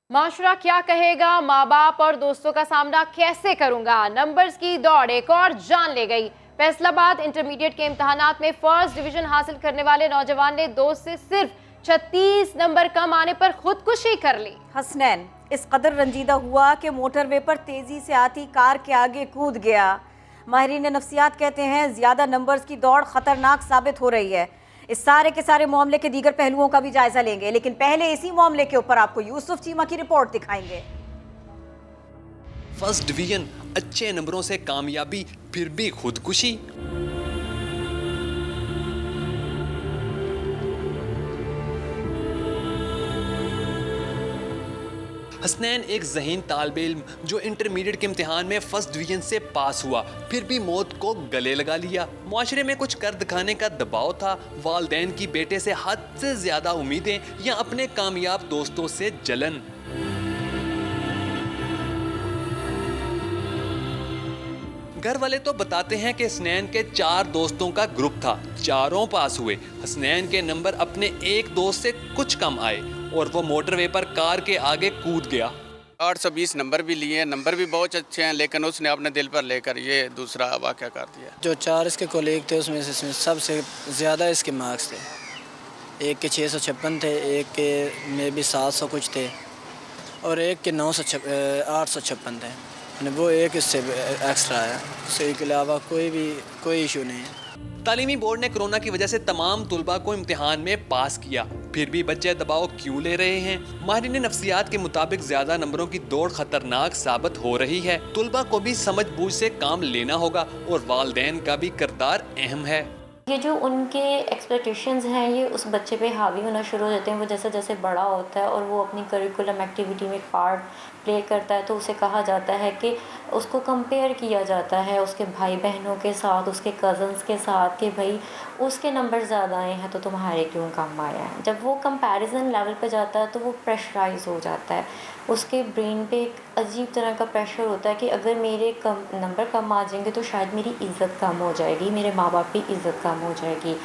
माशरा क्या कहेगा, माँ बाप और दोस्तों का सामना कैसे करूंगा, नंबर्स की दौड़ एक और जान ले गई। फैसलाबाद इंटरमीडिएट के इम्तहानात में फर्स्ट डिवीजन हासिल करने वाले नौजवान ने दोस्त से सिर्फ 36 नंबर कम आने पर खुदकुशी कर ली। हसनैन इस कदर रंजीदा हुआ कि मोटरवे पर तेजी से आती कार के आगे कूद गया। माहिरीन नफ्सियात कहते हैं ज्यादा नंबर्स की दौड़ खतरनाक साबित हो रही है। इस सारे के सारे मामले के दीगर पहलुओं का भी जायजा लेंगे, लेकिन पहले इसी मामले के ऊपर आपको यूसुफ चीमा की रिपोर्ट दिखाएंगे। फर्स्ट डिवीजन, अच्छे नंबरों से कामयाबी, फिर भी खुदकुशी। हसनैन एक ज़हीन तालिब इल्म जो इंटरमीडिएट के इम्तिहान में फर्स्ट डिवीजन से पास हुआ, फिर भी मौत को गले लगा लिया। मुआशरे में कुछ कर दिखाने का दबाव था, वालदैन की बेटे से हद से ज़्यादा उम्मीदें या अपने कामयाब दोस्तों से जलन। घर वाले तो बताते हैं कि हसनैन के 4 दोस्तों का ग्रुप था, चारों पास हुए। हसनैन के नंबर अपने एक दोस्त से कुछ कम आए और वो मोटरवे पर कार के आगे कूद गया। 820 नंबर भी लिए, नंबर भी बहुत अच्छे हैं, लेकिन उसने अपने दिल पर लेकर ये दूसरा वाक़या कर दिया। जो 4 इसके कोलीग थे उसमें से सबसे ज़्यादा इसके मार्क्स थे। एक के 656 थे, एक के में भी 700 कुछ थे और एक के 856 थे। वो एक इससे एक्स्ट्रा है, उसके अलावा कोई इशू नहीं है। तालीमी बोर्ड ने कोरोना की वजह से तमाम तुलबा को इम्तिहान में पास किया, फिर भी बच्चे दबाव क्यों ले रहे हैं? माहिरीन नफ्सियात के मुताबिक ज्यादा नंबरों की दौड़ खतरनाक साबित हो रही है। तुलबा को भी समझ बूझ से काम लेना होगा और वालदैन का भी किरदार अहम है। ये जो उनके एक्सपेक्टेशंस हैं ये उस बच्चे पे हावी होना शुरू हो जाते हैं। वो जैसे जैसे बड़ा होता है और वो अपनी करिकुलम एक्टिविटी में पार्ट प्ले करता है तो उसे कहा जाता है कि उसको कंपेयर किया जाता है उसके भाई बहनों के साथ, उसके कज़न्स के साथ, कि भाई उसके नंबर ज़्यादा आए हैं तो तुम्हारे क्यों कम आए हैं। जब वो कंपैरिजन लेवल पे जाता है तो वो प्रेशराइज हो जाता है, उसके ब्रेन पे एक अजीब तरह का प्रेशर होता है कि अगर मेरे नंबर कम आ जाएंगे तो शायद मेरी इज़्ज़त कम हो जाएगी, मेरे माँ बाप की इज़्ज़त कम हो जाएगी,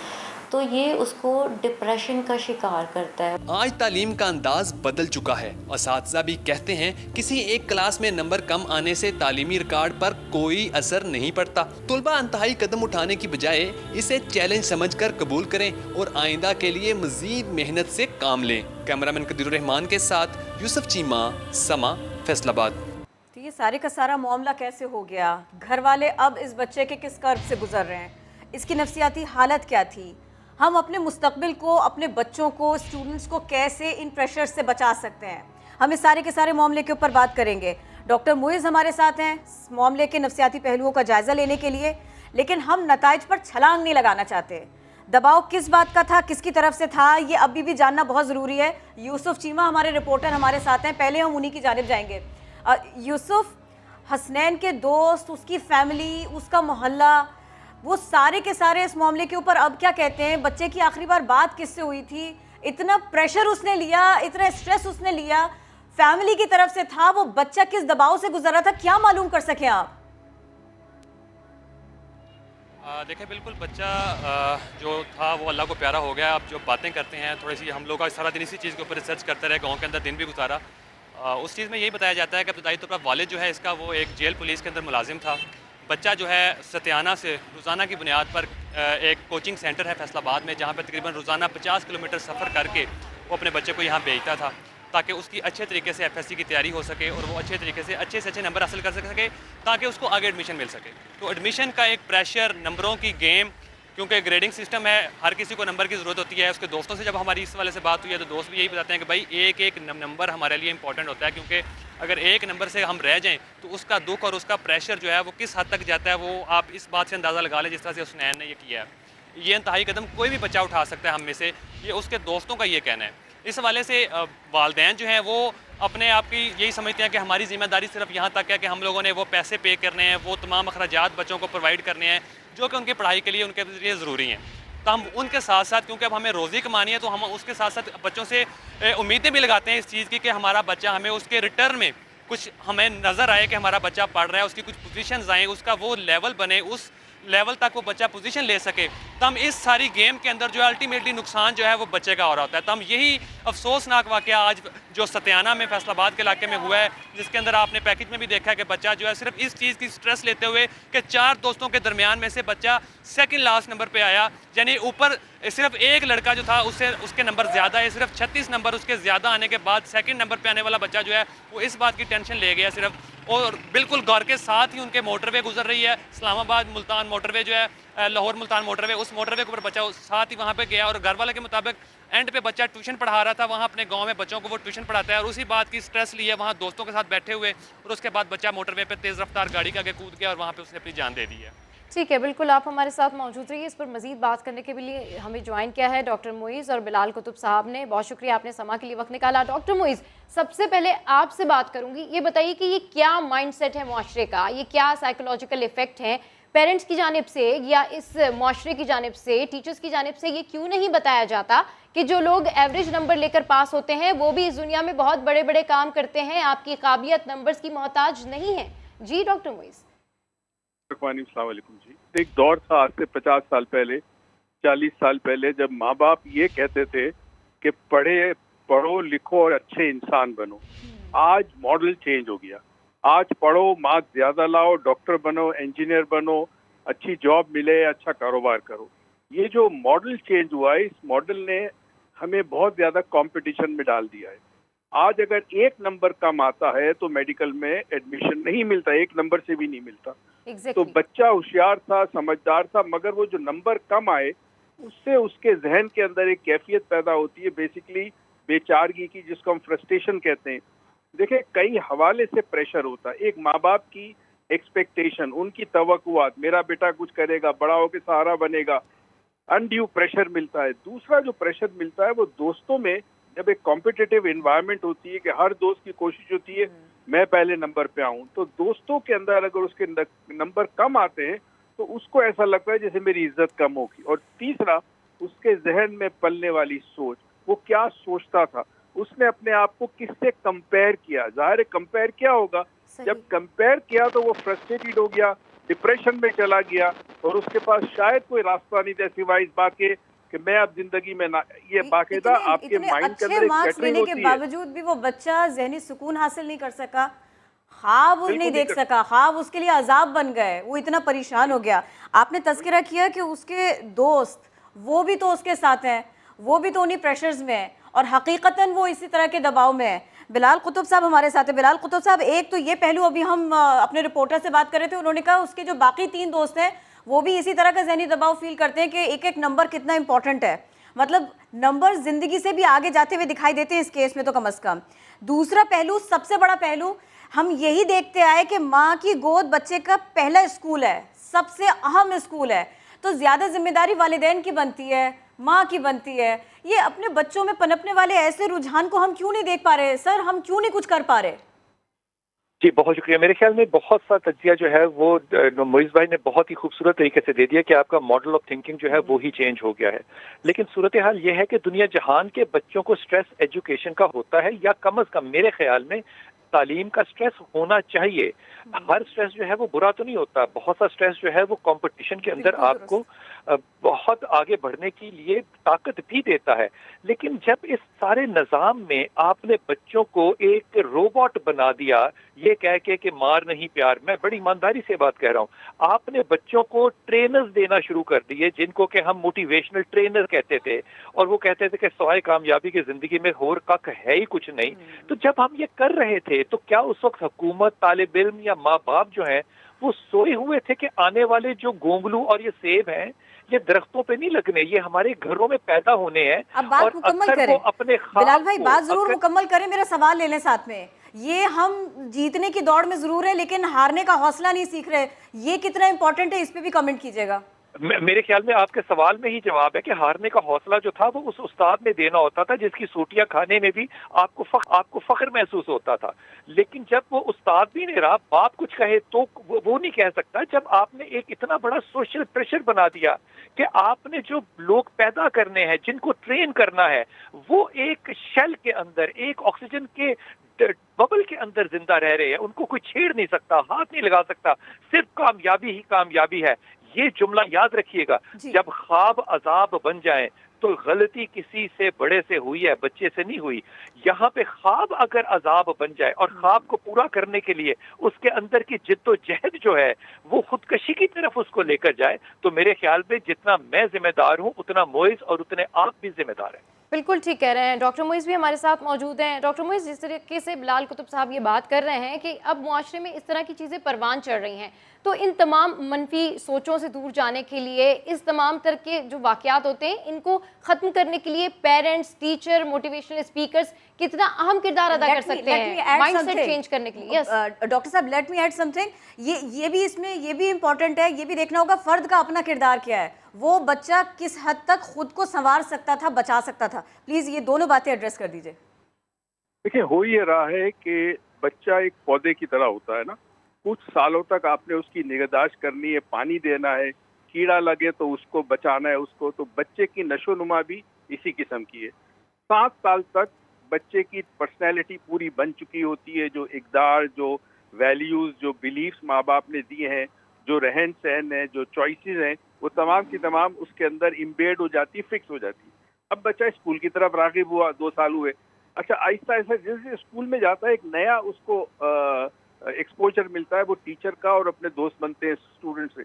तो ये उसको डिप्रेशन का शिकार करता है। आज तालीम का अंदाज बदल चुका है। असातिज़ा भी कहते हैं किसी एक क्लास में नंबर कम आने से तालीमी रिकॉर्ड पर कोई असर नहीं पड़ता। तुलबा इंतहाई कदम उठाने की बजाय इसे चैलेंज समझकर कबूल करें और आइंदा के लिए मजीद मेहनत से काम लें। कैमरामैन कदीरुर रहमान के साथ यूसुफ चीमा, समा, फैसलाबाद। तो ये सारे का सारा मामला कैसे हो गया? घर वाले अब इस बच्चे के किस कर्ब से गुजर रहे हैं? इसकी नफ्सियाती हालत क्या थी? हम अपने मुस्तकबिल को, अपने बच्चों को, स्टूडेंट्स को कैसे इन प्रेशर से बचा सकते हैं? हम इस सारे के सारे मामले के ऊपर बात करेंगे। डॉक्टर मुइज़ हमारे साथ हैं इस मामले के नफ्सियाती पहलुओं का जायज़ा लेने के लिए, लेकिन हम नताइज पर छलांग नहीं लगाना चाहते। दबाव किस बात का था, किसकी तरफ से था, ये अभी भी जानना बहुत ज़रूरी है। यूसुफ चीमा हमारे रिपोर्टर हमारे साथ हैं, पहले हम उन्हीं की जानिब जाएंगे। यूसुफ, हसनैन के दोस्त, उसकी फैमिली, उसका मोहल्ला, वो सारे के सारे इस मामले के ऊपर अब क्या कहते हैं? बच्चे की आखिरी बार बात किससे हुई थी? इतना प्रेशर उसने लिया, इतना स्ट्रेस उसने लिया, फैमिली की तरफ से था, वो बच्चा किस दबाव से गुजर रहा था, क्या मालूम कर सके आप? देखिए बिल्कुल बच्चा जो था वो अल्लाह को प्यारा हो गया। अब जो बातें करते हैं थोड़ी सी, हम लोग का सारा दिन इसी चीज़ के ऊपर रिसर्च करते रहे, गाँव के अंदर दिन भी गुजारा। उस चीज़ में यही बताया जाता है कि इब्तदाई तौर पर वालिद जो है इसका वो एक जेल पुलिस के अंदर मुलाजिम था। बच्चा जो है सतियाना से रोज़ाना की बुनियाद पर एक कोचिंग सेंटर है फैसलाबाद में, जहाँ पर तकरीबन रोज़ाना 50 किलोमीटर सफ़र करके वो अपने बच्चे को यहाँ भेजता था ताकि उसकी अच्छे तरीके से एफएससी की तैयारी हो सके और वो अच्छे तरीके से अच्छे नंबर हासिल कर सके ताकि उसको आगे एडमिशन मिल सके। तो एडमिशन का एक प्रेशर, नंबरों की गेम, क्योंकि ग्रेडिंग सिस्टम है, हर किसी को नंबर की ज़रूरत होती है। उसके दोस्तों से जब हमारी इस वाले से बात हुई है तो दोस्त भी यही बताते हैं कि भाई एक नंबर हमारे लिए इंपॉर्टेंट होता है, क्योंकि अगर एक नंबर से हम रह जाएं तो उसका दुख और उसका प्रेशर जो है वो किस हद तक जाता है, वो आप इस बात से अंदाज़ा लगा लें जिस तरह से हसनैन ने ये किया है। ये इंतहाई कदम कोई भी बच्चा उठा सकता है हम में से, ये उसके दोस्तों का ये कहना है। इस हवाले से वालदैन जो हैं वो अपने आप की यही समझते हैं कि हमारी ज़िम्मेदारी सिर्फ यहाँ तक है कि हम लोगों ने वो पैसे पे करने हैं, वो तमाम अखराजात बच्चों को प्रोवाइड करने हैं जो कि उनकी पढ़ाई के लिए उनके लिए ज़रूरी हैं। तो हम उनके साथ साथ, क्योंकि अब हमें रोज़ी कमानी है, तो हम उसके साथ साथ बच्चों से उम्मीदें भी लगाते हैं इस चीज़ की कि हमारा बच्चा, हमें उसके रिटर्न में कुछ हमें नज़र आए कि हमारा बच्चा पढ़ रहा है, उसकी कुछ पोजीशंस आएँ, उसका वो लेवल बने, उस लेवल तक वो बच्चा पोजीशन ले सके, तब इस सारी गेम के अंदर जो अल्टीमेटली नुकसान जो है वो बच्चे का हो रहा होता है। तब यही अफसोसनाक वाक़या आज जो सतियाना में फैसलाबाद के इलाके में हुआ है, जिसके अंदर आपने पैकेज में भी देखा है कि बच्चा जो है सिर्फ इस चीज़ की स्ट्रेस लेते हुए कि 4 दोस्तों के दरमियान में से बच्चा सेकंड लास्ट नंबर पे आया, यानी ऊपर सिर्फ एक लड़का जो था उसके नंबर ज़्यादा है, सिर्फ 36 नंबर उसके ज़्यादा आने के बाद सेकंड नंबर पे आने वाला बच्चा जो है वो इस बात की टेंशन ले गया सिर्फ, और बिल्कुल घर के साथ ही उनके मोटरवे गुजर रही है, इस्लामाबाद मुल्तान मोटरवे जो है, लाहौर मुल्तान मोटरवे, उस मोटरवे के ऊपर बच्चा साथ ही वहाँ पे गया, और घर वाले के मुताबिक एंड पे बच्चा ट्यूशन पढ़ा रहा था, वहाँ अपने गांव में बच्चों को वो ट्यूशन पढ़ाता है, और उसी बात की स्ट्रेस ली है वहाँ दोस्तों के साथ बैठे हुए, और उसके बाद बच्चा मोटरवे पे तेज़ रफ्तार गाड़ी का आगे कूद गया और वहाँ पे उसने अपनी जान दे दी है। ठीक है, बिल्कुल आप हमारे साथ मौजूद रहिए। इस पर मज़ीद बात करने के लिए हमें ज्वाइन किया है डॉक्टर मुइज़ और बिलाल कुतुब साहब ने। बहुत शुक्रिया आपने समा के लिए वक्त निकाला। डॉक्टर मुइज़, सबसे पहले आपसे बात करूंगी, ये बताइए कि ये क्या माइंडसेट है मुआशरे का, ये क्या साइकोलॉजिकल इफ़ेक्ट है पेरेंट्स की जानिब से या इस मुआशरे की जानिब से, टीचर्स की जानिब से, ये क्यों नहीं बताया जाता कि जो लोग एवरेज नंबर लेकर पास होते हैं वो भी इस दुनिया में बहुत बड़े बड़े काम करते हैं, आपकी काबिलियत नंबर्स की मोहताज नहीं है। जी डॉक्टर मुइज़। जी, एक दौर था आज से 50 साल पहले, 40 साल पहले, जब माँ बाप ये कहते थे कि पढ़ो लिखो और अच्छे इंसान बनो। आज मॉडल चेंज हो गया। आज पढ़ो, मार्क्स ज्यादा लाओ, डॉक्टर बनो, इंजीनियर बनो, अच्छी जॉब मिले, अच्छा कारोबार करो। ये जो मॉडल चेंज हुआ है, इस मॉडल ने हमें बहुत ज्यादा कंपटीशन में डाल दिया है। आज अगर एक नंबर कम आता है तो मेडिकल में एडमिशन नहीं मिलता, एक नंबर से भी नहीं मिलता। तो बच्चा होशियार था, समझदार था, मगर वो जो नंबर कम आए उससे उसके जहन के अंदर एक कैफियत पैदा होती है, बेसिकली बेचारगी की, जिसको हम फ्रस्ट्रेशन कहते हैं। देखिए, कई हवाले से प्रेशर होता है। एक माँ बाप की एक्सपेक्टेशन, उनकी तवक्कुआत, मेरा बेटा कुछ करेगा, बड़ा होकर सहारा बनेगा, अनड्यू प्रेशर मिलता है। दूसरा जो प्रेशर मिलता है वो दोस्तों में, जब एक कॉम्पिटिटिव एनवायरनमेंट होती है कि हर दोस्त की कोशिश होती है मैं पहले नंबर पे आऊं, तो दोस्तों के अंदर अगर उसके नंबर कम आते हैं तो उसको ऐसा लगता है जैसे मेरी इज्जत कम होगी। और तीसरा, उसके जहन में पलने वाली सोच, वो क्या सोचता था, उसने अपने आप को किससे कंपेयर किया। जाहिर है कंपेयर क्या होगा, जब कंपेयर किया तो वो फ्रस्ट्रेटेड हो गया, डिप्रेशन में चला गया, और उसके पास शायद कोई रास्ता नहीं था सिवाय इस बात के कि मैं अब जिंदगी में ना, ये बाकायदा आपके माइंड के अंदर एक कैटरिंग होती है। के बावजूद भी वो बच्चा ज़हनी सुकून हासिल नहीं कर सका, ख्वाब नहीं देख सका, ख्वाब उसके लिए अजाब बन गए, वो इतना परेशान हो गया। आपने तज़किरा किया कि उसके दोस्त वो भी तो उसके साथ हैं, वो भी तो उन्हीं प्रेशर्स में है, और हकीकतन वो इसी तरह के दबाव में है। बिलाल कुतुब साहब हमारे साथ है। बिलाल कुतुब साहब, एक तो ये पहलू अभी हम अपने रिपोर्टर से बात कर रहे थे, उन्होंने कहा उसके जो बाकी 3 दोस्त हैं वो भी इसी तरह का ज़हनी दबाव फील करते हैं कि एक एक नंबर कितना इंपॉर्टेंट है। मतलब नंबर ज़िंदगी से भी आगे जाते हुए दिखाई देते हैं इस केस में तो कम अज़ कम। दूसरा पहलू, सबसे बड़ा पहलू, हम यही देखते आए कि माँ की गोद बच्चे का पहला स्कूल है, सबसे अहम स्कूल है, तो ज़्यादा जिम्मेदारी वालिदैन की बनती है, माँ की बनती है। ये अपने बच्चों में पनपने वाले ऐसे रुझान को हम क्यों नहीं देख पा रहे सर, हम क्यों नहीं कुछ कर पा रहे? जी, बहुत शुक्रिया। मेरे ख्याल में बहुत सा तज्जिया जो है वो मोइज़ भाई ने बहुत ही खूबसूरत तरीके से दे दिया कि आपका मॉडल ऑफ थिंकिंग जो है वो ही चेंज हो गया है। लेकिन सूरत हाल ये है कि दुनिया जहान के बच्चों को स्ट्रेस एजुकेशन का होता है, या कम अज़ कम मेरे ख्याल में तालीम का स्ट्रेस होना चाहिए। हर स्ट्रेस जो है वो बुरा तो नहीं होता, बहुत सा स्ट्रेस जो है वो कंपटीशन के अंदर आपको बहुत आगे बढ़ने के लिए ताकत भी देता है। लेकिन जब इस सारे निज़ाम में आपने बच्चों को एक रोबोट बना दिया, ये कह के कि मार नहीं प्यार, मैं बड़ी ईमानदारी से बात कह रहा हूँ, आपने बच्चों को ट्रेनर्स देना शुरू कर दिए जिनको कि हम मोटिवेशनल ट्रेनर कहते थे, और वो कहते थे कि सवाए कामयाबी की जिंदगी में और कख है ही कुछ नहीं। तो जब हम ये कर रहे थे तो क्या उस वक्त हुकूमत, तालिब इल्म या माँ बाप जो हैं वो सोए हुए थे कि आने वाले जो गोंगलू और ये सेब हैं ये दरख्तों पे नहीं लगने, ये हमारे घरों में पैदा होने हैं। अब बात मुकम्मल करें अपने बिलाल भाई, बात जरूर मुकम्मल करें, मेरा सवाल ले लें साथ में। ये हम जीतने की दौड़ में जरूर है लेकिन हारने का हौसला नहीं सीख रहे, ये कितना इंपॉर्टेंट है, इस पे भी कमेंट कीजिएगा। मेरे ख्याल में आपके सवाल में ही जवाब है कि हारने का हौसला जो था वो उस उस्ताद ने देना होता था जिसकी सूटियां खाने में भी आपको फख्र महसूस होता था। लेकिन जब वो उस्ताद भी नहीं रहा, बाप कुछ कहे तो वो नहीं कह सकता। जब आपने एक इतना बड़ा सोशल प्रेशर बना दिया कि आपने जो लोग पैदा करने हैं, जिनको ट्रेन करना है, वो एक शेल के अंदर, एक ऑक्सीजन के बबल के अंदर जिंदा रह रहे हैं, उनको कोई छेड़ नहीं सकता, हाथ नहीं लगा सकता, सिर्फ कामयाबी ही कामयाबी है। یہ جملہ یاد رکھیے گا, جب خواب عذاب بن جائیں تو غلطی کسی سے بڑے سے ہوئی ہے, بچے سے نہیں ہوئی. یہاں پہ خواب اگر عذاب بن جائے اور خواب کو پورا کرنے کے لیے اس کے اندر کی جد و جہد جو ہے وہ خودکشی کی طرف اس کو لے کر جائے, تو میرے خیال میں جتنا میں ذمہ دار ہوں اتنا معیز اور اتنے آپ بھی ذمہ دار ہیں. بالکل ٹھیک کہہ رہے ہیں. ڈاکٹر معیز بھی ہمارے ساتھ موجود ہیں. ڈاکٹر معیز, جس طریقے سے بلال قطب صاحب یہ بات کر رہے ہیں کہ اب معاشرے میں اس طرح کی چیزیں پروان چڑھ رہی ہیں, تو ان تمام منفی سوچوں سے دور جانے کے لیے, اس تمام طرح کے جو واقعات ہوتے ہیں ان کو ختم کرنے کے لیے پیرنٹس, ٹیچر, موٹیویشنل اسپیکرز کتنا اہم کردار ادا کر سکتے ہیں مائنڈ سیٹ چینج کرنے کے لیے؟ ڈاکٹر صاحب, let me add something. یہ بھی اس میں یہ بھی امپورٹنٹ ہے, یہ بھی دیکھنا ہوگا فرد کا اپنا کردار کیا ہے, وہ بچہ کس حد تک خود کو سنوار سکتا تھا, بچا سکتا تھا. پلیز یہ دونوں باتیں ایڈریس کر دیجئے. دیکھیں, ہو یہ رہا ہے کہ بچہ ایک پودے کی طرح ہوتا ہے نا, کچھ سالوں تک آپ نے اس کی نگہداشت کرنی ہے, پانی دینا ہے, کیڑا لگے تو اس کو بچانا ہے اس کو. تو بچے کی نشو نما بھی اسی قسم کی ہے. 7 سال تک بچے کی پرسنالٹی پوری بن چکی ہوتی ہے, جو اقدار, جو ویلیوز, جو بلیفز ماں باپ نے دیے ہیں, جو رہن سہن ہے, جو چوائسیز ہیں, وہ تمام کی تمام اس کے اندر امبیڈ ہو جاتی, فکس ہو جاتی. اب بچہ اسکول کی طرف راغب ہوا, 2 سال ہوئے, اچھا آہستہ آہستہ جیسے اسکول میں جاتا ہے ایک نیا اس کو ایکسپوجر ملتا ہے, وہ ٹیچر کا اور اپنے دوست بنتے ہیں اسٹوڈنٹ سے.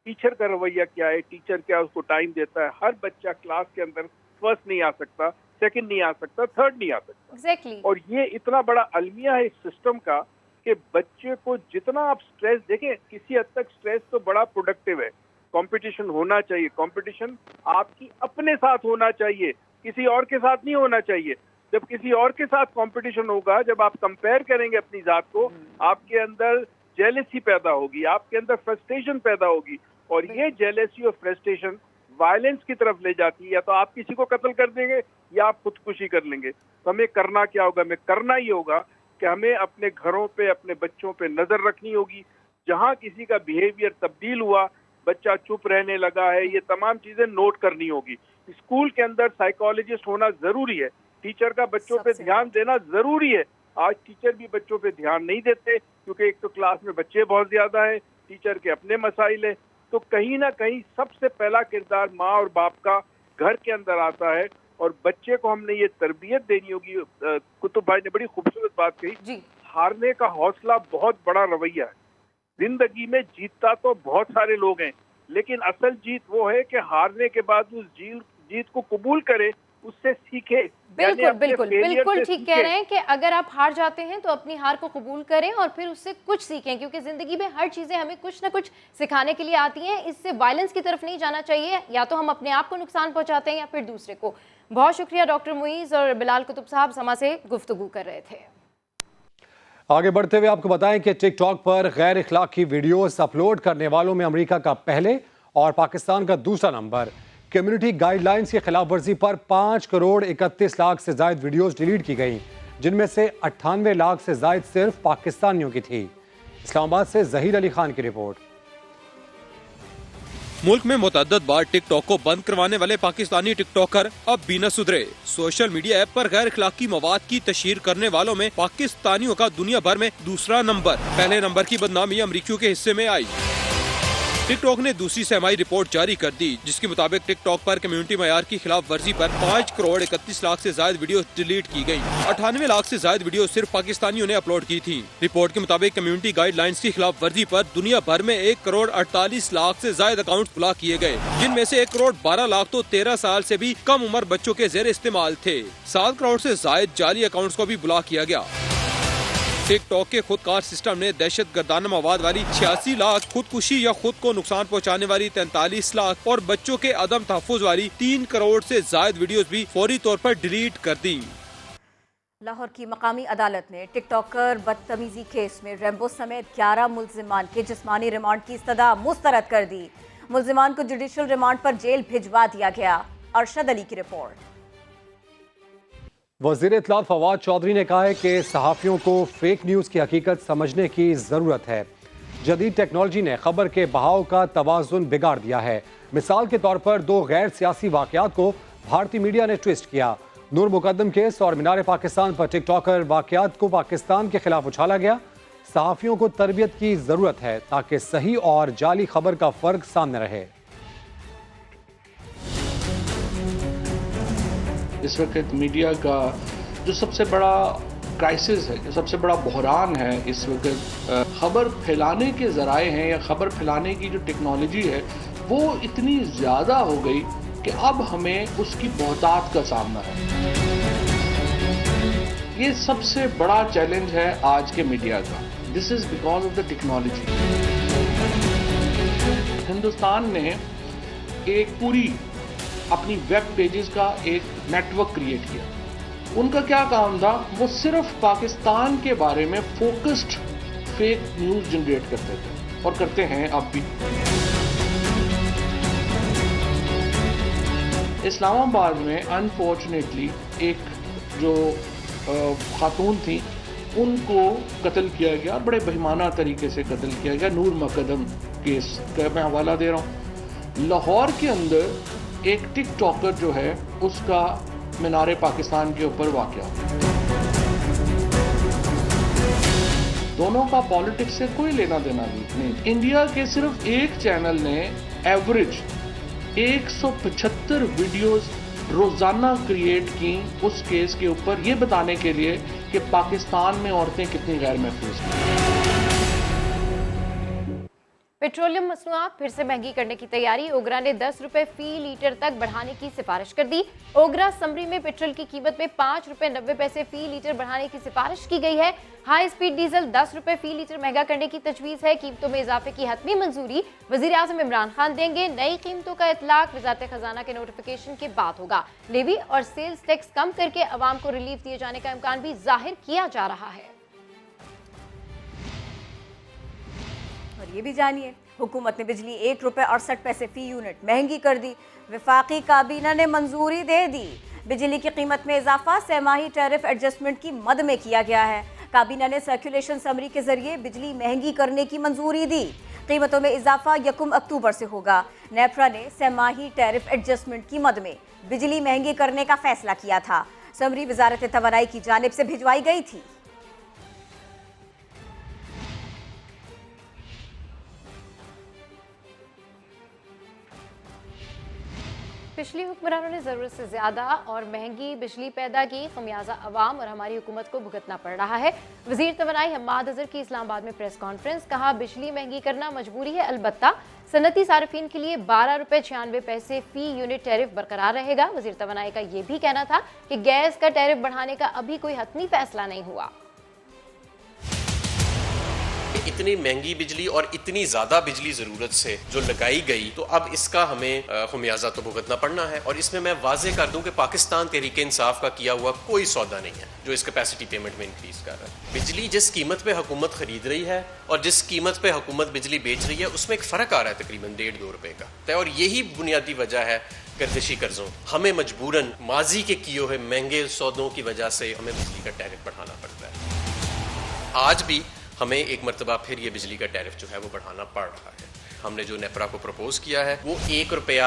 ٹیچر کا رویہ کیا ہے, ٹیچر کیا اس کو ٹائم دیتا ہے. ہر بچہ کلاس کے اندر فرسٹ نہیں آ سکتا, سیکنڈ نہیں آ سکتا, تھرڈ نہیں آ سکتا. اور یہ اتنا بڑا المیہ ہے اس سسٹم کا کہ بچے کو جتنا آپ سٹریس دیکھیں, کسی حد تک سٹریس تو بڑا پروڈکٹیو ہے. کمپٹیشن ہونا چاہیے, کمپٹیشن آپ کی اپنے ساتھ ہونا چاہیے, کسی اور کے ساتھ نہیں ہونا چاہیے. جب کسی اور کے ساتھ کمپٹیشن ہوگا, جب آپ کمپیئر کریں گے اپنی ذات کو, آپ کے اندر جیلسی پیدا ہوگی, آپ کے اندر فرسٹریشن پیدا ہوگی, اور یہ جیلسی اور فرسٹریشن وائلنس کی طرف لے جاتی ہے. یا تو آپ کسی کو قتل کر دیں گے یا آپ خودکشی کر لیں گے. تو ہمیں کرنا کیا ہوگا؟ ہمیں کرنا یہ ہوگا کہ ہمیں اپنے گھروں پہ, اپنے بچوں پہ نظر رکھنی ہوگی. جہاں کسی کا بیہیویئر تبدیل ہوا, بچہ چپ رہنے لگا ہے, یہ تمام چیزیں نوٹ کرنی ہوگی. اسکول کے اندر سائیکالوجسٹ ہونا ضروری ہے, ٹیچر کا بچوں پہ دھیان دینا ضروری ہے. آج ٹیچر بھی بچوں پہ دھیان نہیں دیتے, کیونکہ ایک تو کلاس میں بچے بہت زیادہ ہیں, ٹیچر کے اپنے مسائل ہیں. تو کہیں نہ کہیں سب سے پہلا کردار ماں اور باپ کا گھر کے اندر آتا ہے, اور بچے کو ہم نے یہ تربیت دینی ہوگی. قطب بھائی نے بڑی خوبصورت بات کہی, ہارنے کا حوصلہ بہت بڑا رویہ ہے. زندگی میں جیتتا تو بہت سارے لوگ ہیں, لیکن اصل جیت وہ ہے کہ ہارنے کے بعد اس جیت کو قبول کرے, اس سے سیکھے. بالکل بالکل بالکل ٹھیک کہہ رہے ہیں کہ اگر آپ ہار جاتے ہیں تو اپنی ہار کو قبول کریں اور پھر اس سے کچھ سیکھیں, کیونکہ زندگی میں ہر چیزیں ہمیں کچھ نہ کچھ سکھانے کے لیے آتی ہیں. اس سے وائلنس کی طرف نہیں جانا چاہیے, یا تو ہم اپنے آپ کو نقصان پہنچاتے ہیں یا پھر دوسرے کو. بہت شکریہ ڈاکٹر معیز اور بلال قطب صاحب سما سے گفتگو کر رہے تھے. آگے بڑھتے ہوئے آپ کو بتائیں کہ ٹک ٹاک پر غیر اخلاقی ویڈیوز اپلوڈ کرنے والوں میں امریکہ کا پہلے اور پاکستان کا دوسرا نمبر. کمیونٹی گائیڈ لائنز کی خلاف ورزی پر 5 کروڑ 31 لاکھ سے زائد ویڈیوز ڈیلیٹ کی گئیں, جن میں سے 98 لاکھ سے زائد صرف پاکستانیوں کی تھی. اسلام آباد سے ظہیر علی خان کی رپورٹ. ملک میں متعدد بار ٹک ٹاک کو بند کروانے والے پاکستانی ٹک ٹاکر اب بھی نہ سدھرے. سوشل میڈیا ایپ پر غیر اخلاقی مواد کی تشہیر کرنے والوں میں پاکستانیوں کا دنیا بھر میں دوسرا نمبر. پہلے نمبر کی بدنامی امریکیوں کے حصے میں آئی. ٹک ٹاک نے دوسری سرمائی رپورٹ جاری کر دی, جس کے مطابق ٹک ٹاک پر کمیونٹی معیار کی خلاف ورزی پر 5 کروڑ 31 لاکھ سے زائد ویڈیو ڈیلیٹ کی گئیں. 98 لاکھ سے زائد ویڈیو صرف پاکستانیوں نے اپلوڈ کی تھی. رپورٹ کے مطابق کمیونٹی گائیڈ لائنز کی خلاف ورزی پر دنیا بھر میں 1 کروڑ 48 لاکھ سے زائد اکاؤنٹ بلاک کیے گئے, جن میں سے 1 کروڑ 12 لاکھ تو 13 سال سے بھی کم عمر بچوں کے زیر استعمال تھے. 7 کروڑ سے زائد جعلی اکاؤنٹس کو بھی بلاک کیا گیا. ٹک ٹاک کے خودکار سسٹم نے دہشت گردانہ مواد والی 86 لاکھ, خودکشی یا خود کو نقصان پہنچانے والی 43 لاکھ اور بچوں کے عدم تحفظ والی 3 کروڑ سے زائد ویڈیوز بھی فوری طور پر ڈیلیٹ کر دیں. لاہور کی مقامی عدالت نے ٹک ٹاکر بدتمیزی کیس میں ریمبو سمیت 11 ملزمان کے جسمانی ریمانڈ کی استدعا مسترد کر دی. ملزمان کو جوڈیشل ریمانڈ پر جیل بھجوا دیا گیا. ارشد علی کی رپورٹ. وزیر اطلاعات فواد چودھری نے کہا ہے کہ صحافیوں کو فیک نیوز کی حقیقت سمجھنے کی ضرورت ہے. جدید ٹیکنالوجی نے خبر کے بہاؤ کا توازن بگاڑ دیا ہے. مثال کے طور پر 2 غیر سیاسی واقعات کو بھارتی میڈیا نے ٹویسٹ کیا. نور مقدم کیس اور مینار پاکستان پر ٹک ٹاکر واقعات کو پاکستان کے خلاف اچھالا گیا. صحافیوں کو تربیت کی ضرورت ہے تاکہ صحیح اور جعلی خبر کا فرق سامنے رہے۔ اس وقت میڈیا کا جو سب سے بڑا کرائسس ہے، جو سب سے بڑا بحران ہے اس وقت، خبر پھیلانے کے ذرائع ہیں یا خبر پھیلانے کی جو ٹیکنالوجی ہے وہ اتنی زیادہ ہو گئی کہ اب ہمیں اس کی بہتات کا سامنا ہے۔ یہ سب سے بڑا چیلنج ہے آج کے میڈیا کا۔ This is because of the technology. Hindustan نے ایک پوری اپنی ویب پیجز کا ایک نیٹ ورک کریٹ کیا۔ ان کا کیا کام تھا؟ وہ صرف پاکستان کے بارے میں فوکسڈ فیک نیوز جنریٹ کرتے تھے اور کرتے ہیں اب بھی۔ اسلام آباد میں انفارچونیٹلی ایک جو خاتون تھیں ان کو قتل کیا گیا اور بڑے بہیمانہ طریقے سے قتل کیا گیا۔ نور مقدم کیس کا میں حوالہ دے رہا ہوں۔ لاہور کے اندر ایک ٹک ٹاکر جو ہے اس کا مینار پاکستان کے اوپر واقعہ، دونوں کا پالیٹکس سے کوئی لینا دینا نہیں۔ انڈیا کے صرف ایک چینل نے ایوریج 175 ویڈیوز روزانہ کریٹ کی اس کیس کے اوپر، یہ بتانے کے لیے کہ پاکستان میں عورتیں کتنی غیر محفوظ ہیں۔ پیٹرولیم مصنوعات پھر سے مہنگی کرنے کی تیاری، اوگرا نے 10 روپے فی لیٹر تک بڑھانے کی سفارش کر دی۔ اوگرا سمری میں پیٹرول کی قیمت میں 5 روپے 90 پیسے فی لیٹر بڑھانے کی سفارش کی گئی ہے۔ ہائی سپیڈ ڈیزل 10 روپے فی لیٹر مہنگا کرنے کی تجویز ہے۔ قیمتوں میں اضافے کی حتمی منظوری وزیر اعظم عمران خان دیں گے۔ نئی قیمتوں کا اطلاق وزارت خزانہ کے نوٹیفیکیشن کے بعد ہوگا۔ لیوی اور سیلز ٹیکس کم کر کے عوام کو ریلیف دیے جانے کا امکان بھی ظاہر کیا جا رہا ہے۔ اور یہ بھی جانیے، حکومت نے بجلی 1 روپے 68 پیسے فی یونٹ مہنگی کر دی۔ وفاقی کابینہ نے منظوری دے دی۔ بجلی کی قیمت میں اضافہ سہ ماہی ٹیرف ایڈجسٹمنٹ کی مد میں کیا گیا ہے۔ کابینہ نے سرکولیشن سمری کے ذریعے بجلی مہنگی کرنے کی منظوری دی۔ قیمتوں میں اضافہ 1 اکتوبر سے ہوگا۔ نیپرا نے سہ ماہی ٹیرف ایڈجسٹمنٹ کی مد میں بجلی مہنگی کرنے کا فیصلہ کیا تھا۔ سمری وزارت توانائی کی جانب سے بھجوائی گئی تھی۔ پچھلی حکمرانوں نے ضرورت سے زیادہ اور مہنگی بجلی پیدا کی، خمیازہ عوام اور ہماری حکومت کو بھگتنا پڑ رہا ہے۔ وزیر توانائی حماد اظہر کی اسلام آباد میں پریس کانفرنس، کہا بجلی مہنگی کرنا مجبوری ہے، البتہ صنعتی صارفین کے لیے 12 روپے 96 پیسے فی یونٹ ٹیرف برقرار رہے گا۔ وزیر توانائی کا یہ بھی کہنا تھا کہ گیس کا ٹیرف بڑھانے کا ابھی کوئی حتمی فیصلہ نہیں ہوا۔ اتنی مہنگی بجلی اور اتنی زیادہ بجلی ضرورت سے جو لگائی گئی تو اب اس کا ہمیں خمیازہ تو بھگتنا پڑنا ہے، اور اس میں واضح کر دوں کہ پاکستان تحریک انصاف کا کیا ہوا کوئی سودا نہیں ہے جو اس کیپیسٹی پیمنٹ میں انکریز کر رہا ہے۔ بجلی جس قیمت پہ حکومت خرید رہی ہے اور جس قیمت پہ حکومت بجلی بیچ رہی ہے اس میں ایک فرق آ رہا ہے تقریباً 1.5-2 روپے کا، اور یہی بنیادی وجہ ہے گردشی قرضوں۔ ہمیں مجبوراً ماضی کے کیے ہوئے مہنگے سودوں کی وجہ سے ہمیں بجلی کا ٹیرف بڑھانا پڑتا ہے۔ آج بھی ہمیں ایک مرتبہ پھر یہ بجلی کا ٹیرف جو ہے وہ بڑھانا پڑ رہا ہے۔ ہم نے جو نیپرا کو پروپوز کیا ہے وہ 1 روپیہ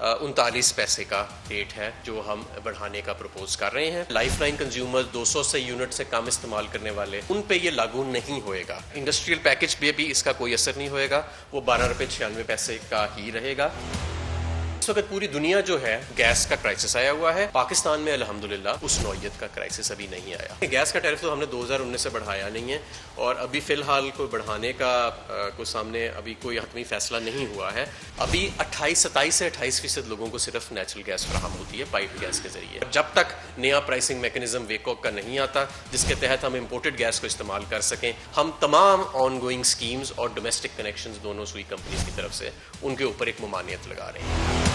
39 پیسے کا ریٹ ہے جو ہم بڑھانے کا پروپوز کر رہے ہیں۔ لائف لائن کنزیومر 200 سے یونٹ سے کم استعمال کرنے والے ان پہ یہ لاگو نہیں ہوئے گا۔ انڈسٹریل پیکج پہ بھی اس کا کوئی اثر نہیں ہوئے گا، وہ 12 روپے 96 پیسے کا ہی رہے گا۔ اس وقت پوری دنیا جو ہے گیس کا کرائسس آیا ہوا ہے، پاکستان میں الحمدللہ اس نوعیت کا کرائسس ابھی نہیں آیا۔ گیس کا ٹیرف تو ہم نے 2019 سے بڑھایا نہیں ہے، اور ابھی فی الحال کوئی بڑھانے کا کوئی سامنے ابھی کوئی حتمی فیصلہ نہیں ہوا ہے۔ ابھی 27 سے 28% لوگوں کو صرف نیچرل گیس فراہم ہوتی ہے پائپ گیس کے ذریعے۔ جب تک نیا پرائسنگ میکنزم ویکوک کا نہیں آتا جس کے تحت ہم امپورٹڈ گیس کو استعمال کر سکیں، ہم تمام آن گوئنگ اسکیمز اور ڈومیسٹک کنیکشنز دونوں سوئی کمپنیز کی طرف سے ان کے اوپر ایک ممانعت لگا رہے ہیں۔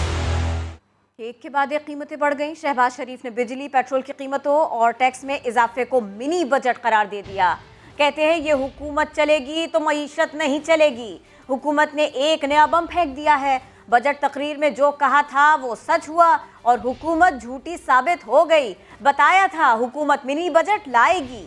ایک کے بعد ایک قیمتیں بڑھ گئیں۔ شہباز شریف نے بجلی پیٹرول کی قیمتوں اور ٹیکس میں اضافے کو منی بجٹ قرار دے دیا۔ کہتے ہیں یہ حکومت چلے گی تو معیشت نہیں چلے گی۔ حکومت نے ایک نیا بم پھینک دیا ہے۔ بجٹ تقریر میں جو کہا تھا وہ سچ ہوا اور حکومت جھوٹی ثابت ہو گئی۔ بتایا تھا حکومت منی بجٹ لائے گی۔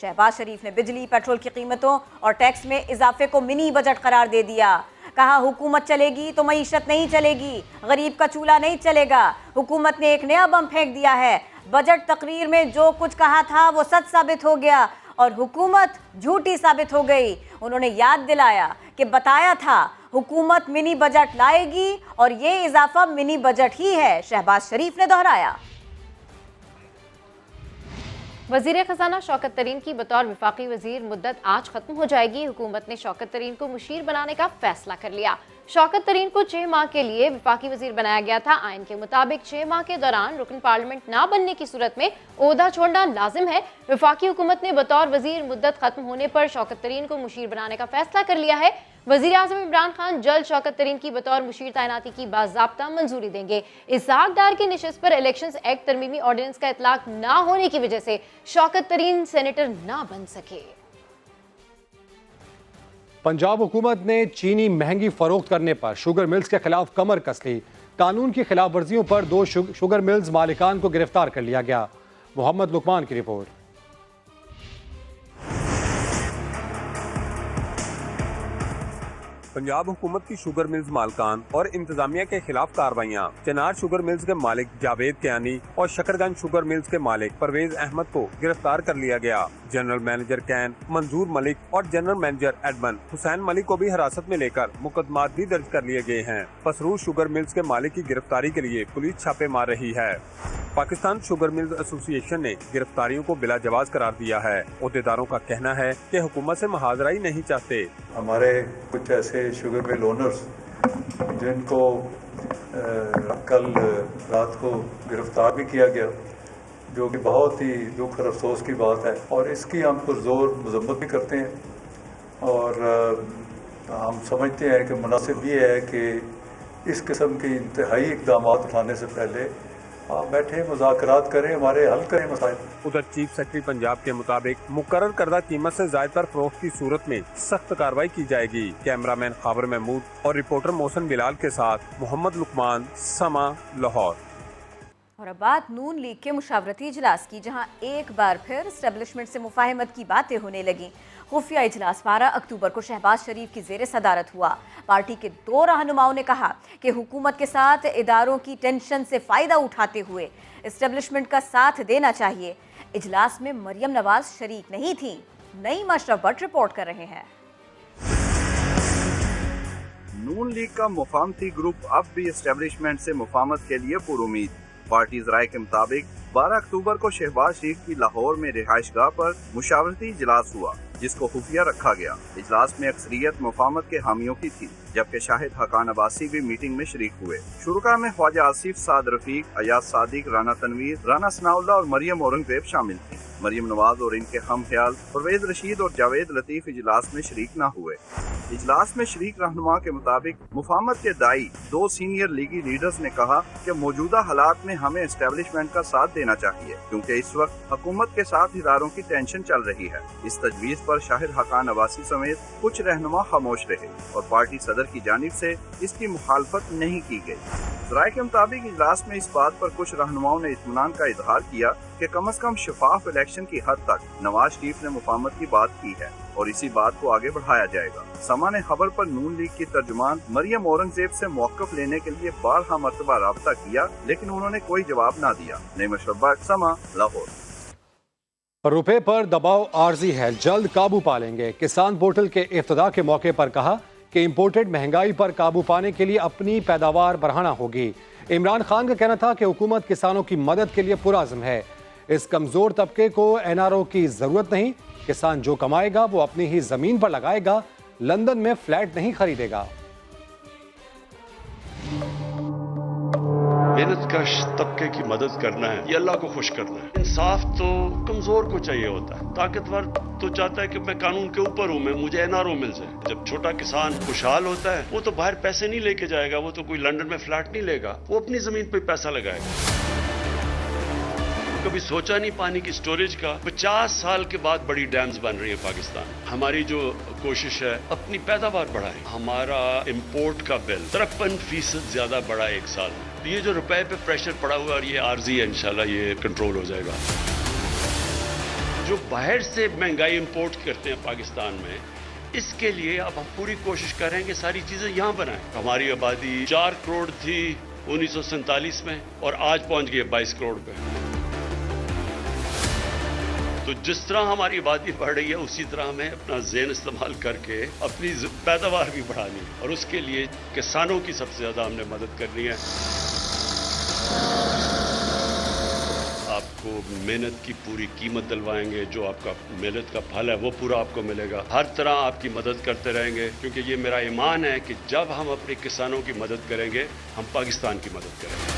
شہباز شریف نے بجلی پیٹرول کی قیمتوں اور ٹیکس میں اضافے کو منی بجٹ قرار دے دیا۔ کہا حکومت چلے گی تو معیشت نہیں چلے گی، غریب کا چولہا نہیں چلے گا۔ حکومت نے ایک نیا بم پھینک دیا ہے۔ بجٹ تقریر میں جو کچھ کہا تھا وہ سچ ثابت ہو گیا और हुकूमत झूठी साबित हो गई। उन्होंने याद दिलाया कि बताया था हुकूमत मिनी बजट लाएगी और ये इजाफा मिनी बजट ही है, शहबाज शरीफ ने दोहराया। वज़ीर ख़ज़ाना शौकत तरीन की बतौर वफाकी वज़ीर मुद्दत आज ख़त्म हो जाएगी। हुकूमत ने शौकत तरीन को मुशीर बनाने का फैसला कर लिया। शौकत तरीन को 6 माह के लिए वफाकी वज़ीर बनाया गया था। आइन के मुताबिक 6 माह के दौरान रुकन पार्लियामेंट ना बनने की सूरत में ओहदा छोड़ना लाजिम है। वफाकी हुकूमत ने बतौर वज़ीर मुद्दत ख़त्म होने पर शौकत तरीन को मुशीर बनाने का फैसला कर लिया है। वज़ीर आज़म इमरान खान जल्द शौकत तरीन की बतौर मुशीर तैनाती की बाज़ाब्ता मंजूरी देंगे। इसहाक डार की नशिस्त पर इलेक्शंस एक्ट तरमीमी ऑर्डिनेंस का इतलाक ना होने की वजह से शौकत तरीन सेनेटर ना बन सके। पंजाब हुकूमत ने चीनी महंगी फरोख्त करने पर शुगर मिल्स के खिलाफ कमर कस ली। कानून की खिलाफ वर्जियों पर 2 शुगर मिल्स मालिकान को गिरफ्तार कर लिया गया। मोहम्मद लुकमान की रिपोर्ट। पंजाब हुकूमत की शुगर मिल्स मालकान और इंतजामिया के खिलाफ कार्रवाइयाँ। चनार शुगर मिल्स के मालिक जावेद कियानी और शकरगंज शुगर मिल्स के मालिक परवेज अहमद को गिरफ्तार कर लिया गया। जनरल मैनेजर कैन मंजूर मलिक और general manager Edmund Hussain Malik को भी हिरासत में लेकर मुकदमात भी दर्ज कर लिए गए हैं। पसरूर शुगर मिल्स के मालिक की गिरफ्तारी के लिए पुलिस छापे मार रही है। पाकिस्तान शुगर मिल्स एसोसिएशन ने गिरफ्तारियों को बिला जवाज करार दिया है। ओहदेदारों का कहना है कि हुकूमत से मुहाजरा ही नहीं चाहते। हमारे कुछ ऐसे शुगर मिल ओनर्स जिनको कल रात को गिरफ्तार भी किया गया, जो कि बहुत ही दुख और अफसोस की बात है, और इसकी हम पुरजोर मजम्मत भी करते हैं। और हम समझते हैं कि मुनासिब ये है कि इस किस्म के इंतहाई इक़दाम उठाने से पहले आप बैठे मुज़ाकरात करें, हमारे हल करें मसाइल। उधर चीफ सेक्रेटरी पंजाब के मुताबिक मुकर्रर करदा कीमत से ज़ायद पर फरोख्त की सूरत में सख्त कार्रवाई की जाएगी। कैमरामैन खाबर महमूद और रिपोर्टर मोहसन बिलाल के साथ मोहम्मद लुकमान, समा, लाहौर। और अब बात नून लीग के मुशावरती इजलास की, जहां एक बार फिर एस्टेब्लिशमेंट से मुफाहमत की बातें होने लगी। खुफिया इजलास 12 अक्टूबर को शहबाज शरीफ की ज़ेर सदारत हुआ। पार्टी के 2 रहनुमाओं ने कहा कि हुकूमत के साथ इदारों की टेंशन से फ़ायदा उठाते हुए एस्टेब्लिशमेंट का साथ देना चाहिए। इजलास में मरियम नवाज शरीक नहीं थी। नईम अशरफ भट्ट रिपोर्ट कर रहे हैं। नून लीग का मुफाहमती ग्रुप अब भी एस्टेब्लिशमेंट से मुफाहमत के लिए पुरुमीद। पार्टी राय के मुताबिक 12 अक्टूबर को शहबाज शरीफ की लाहौर में रिहाइशगाह पर मुशावरती इजलास हुआ, जिसको खुफिया रखा गया। इजलास में अक्सरियत मुफाहमत के हामियों की थी, जबकि शाहिद हकान अब्बासी भी मीटिंग में शरीक हुए। शुरुका में ख्वाजा आसिफ, साद रफीक, अयाज सादिक, राना तनवीर, राना सनाउल्लाह और मरियम औरंगजेब शामिल थी। मरियम नवाज और इनके हम ख्याल परवेज रशीद और जावेद लतीफ इजलास में शरीक न हुए। इजलास में शरीक रहनुमा के मुताबिक मुफाहमत के दाई 2 सीनियर लीगी लीडर्स ने कहा कि मौजूदा हालात में हमें एस्टेब्लिशमेंट का साथ देना चाहिए, क्योंकि इस वक्त हुकूमत के साथ इदारों की टेंशन चल रही है। इस तजवीज़ पर शाहिद हकान अब्बासी समेत कुछ रहनुमा खामोश रहे और पार्टी सदर की जानिब से इसकी मुखालफत नहीं की गई। राय के मुताबिक इजलास में इस बात पर कुछ रहनुमाओं ने इत्मीनान का इजहार किया कि कम से कम शफाफ इलेक्शन की हद तक नवाज शरीफ ने मुफाहमत की बात की है और इसी बात को आगे बढ़ाया जाएगा। समा ने खबर पर नून लीग की तर्जुमान मरियम औरंगजेब से मौक़िफ़ लेने के लिए 12 मरतबा राब्ता किया, लेकिन उन्होंने कोई जवाब न दिया। नईम अशरफ भट्ट, समा, लाहौर। रुपए पर दबाव आर्जी है, जल्द काबू पा लेंगे। किसान पोर्टल के इफ्तिताह के मौके पर कहा कि इम्पोर्टेड महंगाई पर काबू पाने के लिए अपनी पैदावार बढ़ाना होगी। इमरान खान का कहना था कि हुकूमत किसानों की मदद के लिए पुरअज़्म है। इस कमज़ोर तबके को एनआरओ की ज़रूरत नहीं। किसान जो कमाएगा वो अपनी ही ज़मीन पर लगाएगा, लंदन में फ्लैट नहीं खरीदेगा। मेहनतकश तबके की मदद करना है, ये अल्लाह को खुश करना है। इंसाफ तो कमजोर को चाहिए होता है, ताकतवर तो चाहता है कि मैं कानून के ऊपर हूँ, मुझे एनआरओ मिल जाए। जब छोटा किसान खुशहाल होता है, वो तो बाहर पैसे नहीं लेके जाएगा, वो तो कोई लंदन में फ्लैट नहीं लेगा, वो अपनी जमीन पे पैसा लगाएगा। कभी सोचा नहीं पानी की स्टोरेज का। 50 साल के बाद बड़ी डैम्स बन रही है पाकिस्तान। हमारी जो कोशिश है अपनी पैदावार बढ़ाएं। हमारा इंपोर्ट का बिल 53% ज्यादा बढ़ा है 1 साल में। ये जो रुपए पे प्रेशर पड़ा हुआ और ये आर्जी है, इंशाल्लाह ये कंट्रोल हो जाएगा। जो बाहर से महंगाई इंपोर्ट करते हैं पाकिस्तान में, इसके लिए अब हम पूरी कोशिश कर रहे हैं कि सारी चीजें यहाँ बनाएं। हमारी आबादी 4 करोड़ थी 1947 में और आज पहुंच गई 22 करोड़ पे। तो जिस तरह हमारी आबादी बढ़ रही है उसी तरह हमें अपना ज़हन इस्तेमाल करके अपनी पैदावार भी बढ़ानी है और उसके लिए किसानों की सबसे ज़्यादा हमने मदद करनी है। आपको मेहनत की पूरी कीमत दिलवाएंगे, जो आपका मेहनत का फल है वो पूरा आपको मिलेगा। हर तरह आपकी मदद करते रहेंगे, क्योंकि ये मेरा ईमान है कि जब हम अपने किसानों की मदद करेंगे हम पाकिस्तान की मदद करेंगे।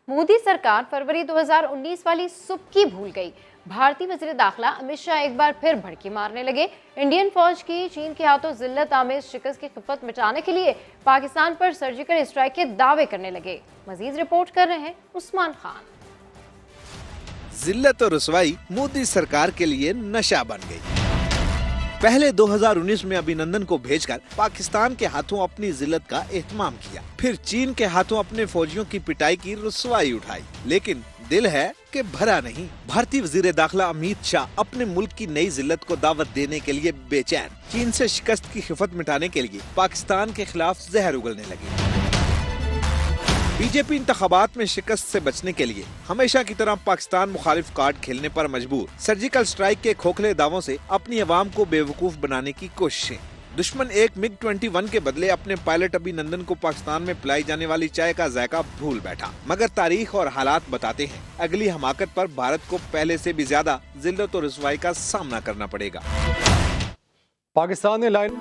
मोदी सरकार फरवरी 2019 वाली सुबकी भूल गई। भारतीय वज़ीर दाखिला अमित शाह एक बार फिर भड़की मारने लगे। इंडियन फौज की चीन के हाथों जिल्लत आमेज शिकस्त की खिफत मिटाने के लिए पाकिस्तान पर सर्जिकल स्ट्राइक के दावे करने लगे। मजीद रिपोर्ट कर रहे हैं उस्मान खान। जिल्लत और रुसवाई मोदी सरकार के लिए नशा बन गई। पहले 2019 में अभिनंदन को भेजकर पाकिस्तान के हाथों अपनी जिल्लत का एहतमाम किया, फिर चीन के हाथों अपने फौजियों की पिटाई की रुसवाई उठाई, लेकिन दिल है कि भरा नहीं। भारतीय वजीर दाखिला अमित शाह अपने मुल्क की नई जिल्लत को दावत देने के लिए बेचैन, चीन से शिकस्त की खिफत मिटाने के लिए पाकिस्तान के खिलाफ जहर उगलने लगे। बीजेपी इंतखाबात में शिकस्त से बचने के लिए हमेशा की तरह पाकिस्तान मुखालिफ कार्ड खेलने पर मजबूर। सर्जिकल स्ट्राइक के खोखले दावों से अपनी अवाम को बेवकूफ बनाने की कोशिशें। दुश्मन एक MiG-21 के बदले अपने पायलट अभिनंदन को पाकिस्तान में पिलाई जाने वाली चाय का जायका भूल बैठा। मगर तारीख और हालात बताते हैं अगली हमाकत पर भारत को पहले से भी ज्यादा जिल्लत और रुसवाई का सामना करना पड़ेगा। पाकिस्तान ने line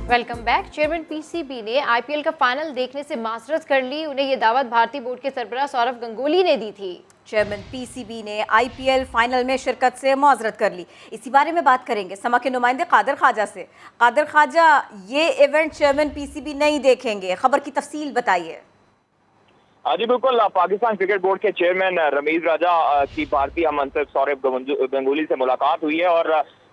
welcome back. Chairman PCB ने आईपीएल का फाइनल देखने से माजरत कर ली। उन्हें ये दावत भारतीय बोर्ड के सरबराह सौरभ गंगोली ने दी थी। चेयरमैन पीसीबी ने आईपीएल फाइनल में शिरकत से माजरत कर ली। इसी बारे में बात करेंगे समा के नुमाइंदे कादर ख्वाजा से। कादर ख्वाजा, ये इवेंट चेयरमैन पीसीबी नहीं देखेंगे, खबर की तफसील बताइए। जी बिल्कुल, पाकिस्तान क्रिकेट बोर्ड के चेयरमैन रमीज राजा की भारतीय हमअंसर सौरभ गंगोली से मुलाकात हुई है और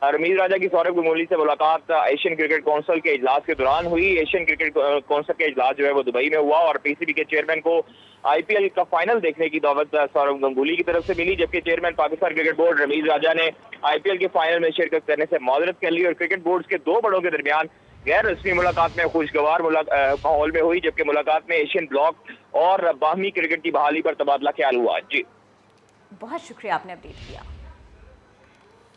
रमीज राजा की सौरभ गंगोली से मुलाकात एशियन क्रिकेट काउंसिल के इजलास के दौरान हुई। एशियन क्रिकेट काउंसिल के इजलास जो है वो दुबई में हुआ और पीसीबी के चेयरमैन को आईपीएल का फाइनल देखने की दावत सौरभ गंगोली की तरफ से मिली, जबकि chairman Pakistan cricket board Ramiz Raja ने आईपीएल के फाइनल में शिरकत करने से माजरत कर ली और क्रिकेट बोर्ड के दो बड़ों के दरमियान गैर रस्मी मुलाकात में खुशगवार माहौल में हुई, जबकि मुलाकात में एशियन ब्लॉक और बाहमी क्रिकेट की बहाली पर तबादला ख्याल हुआ। जी बहुत शुक्रिया, आपने अपडेट किया।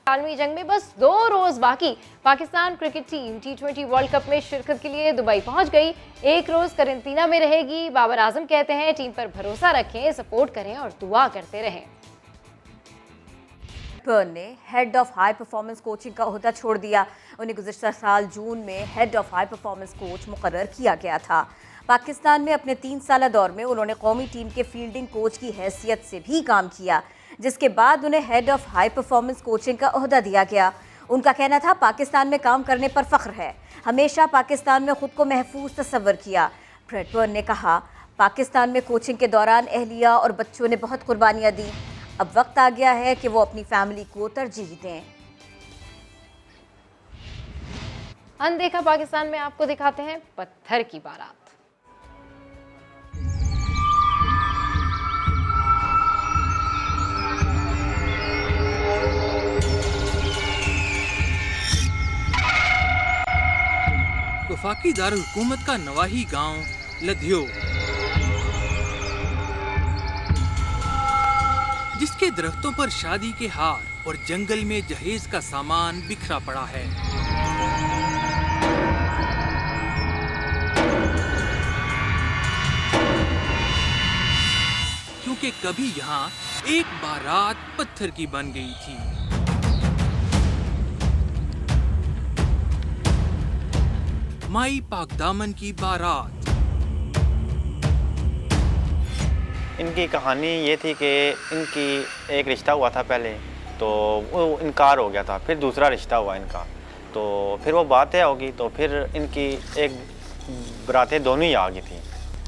आलमी जंग में बस 2 रोज बाकी, Pakistan cricket team T20 world cup में शिरकत के लिए दुबई पहुंच गई। 1 रोज करंतना में रहेगी। बाबर आजम कहते हैं टीम पर भरोसा रखें, सपोर्ट करें और दुआ करते रहें। ने head of high performance coaching का ओहदा छोड़ दिया। उन्हें गुज़िश्ता साल जून में head of high performance coach मुकर्रर किया गया था। पाकिस्तान में अपने 3 साला दौर में उन्होंने कौमी टीम के फील्डिंग कोच की हैसियत से भी काम किया, जिसके बाद उन्हें head of high performance coaching का ओहदा दिया गया। उनका कहना था पाकिस्तान में काम करने पर फ़ख्र है, हमेशा पाकिस्तान में ख़ुद को महफूज तस्वर किया। ब्रैडबर्न ने कहा पाकिस्तान में कोचिंग के दौरान अहलिया और बच्चों ने बहुत कुर्बानियाँ दी, अब वक्त आ गया है कि वो अपनी फैमिली को तरजीह दें। अनदेखा पाकिस्तान में आपको दिखाते हैं पत्थर की बारात। वफाकी दारुल हुकूमत का नवाही गांव लधियो, जिसके दरख्तों पर शादी के हार और जंगल में जहेज का सामान बिखरा पड़ा है। क्योंकि कभी यहाँ एक बारात पत्थर की बन गई थी। माई पाक दामन की बारात। इनकी कहानी ये थी कि इनकी एक रिश्ता हुआ था पहले, तो वो इनकार हो गया था, फिर दूसरा रिश्ता हुआ इनका, तो फिर वो बातें होगी, तो फिर इनकी एक बरातें दोनों ही आ गई थी।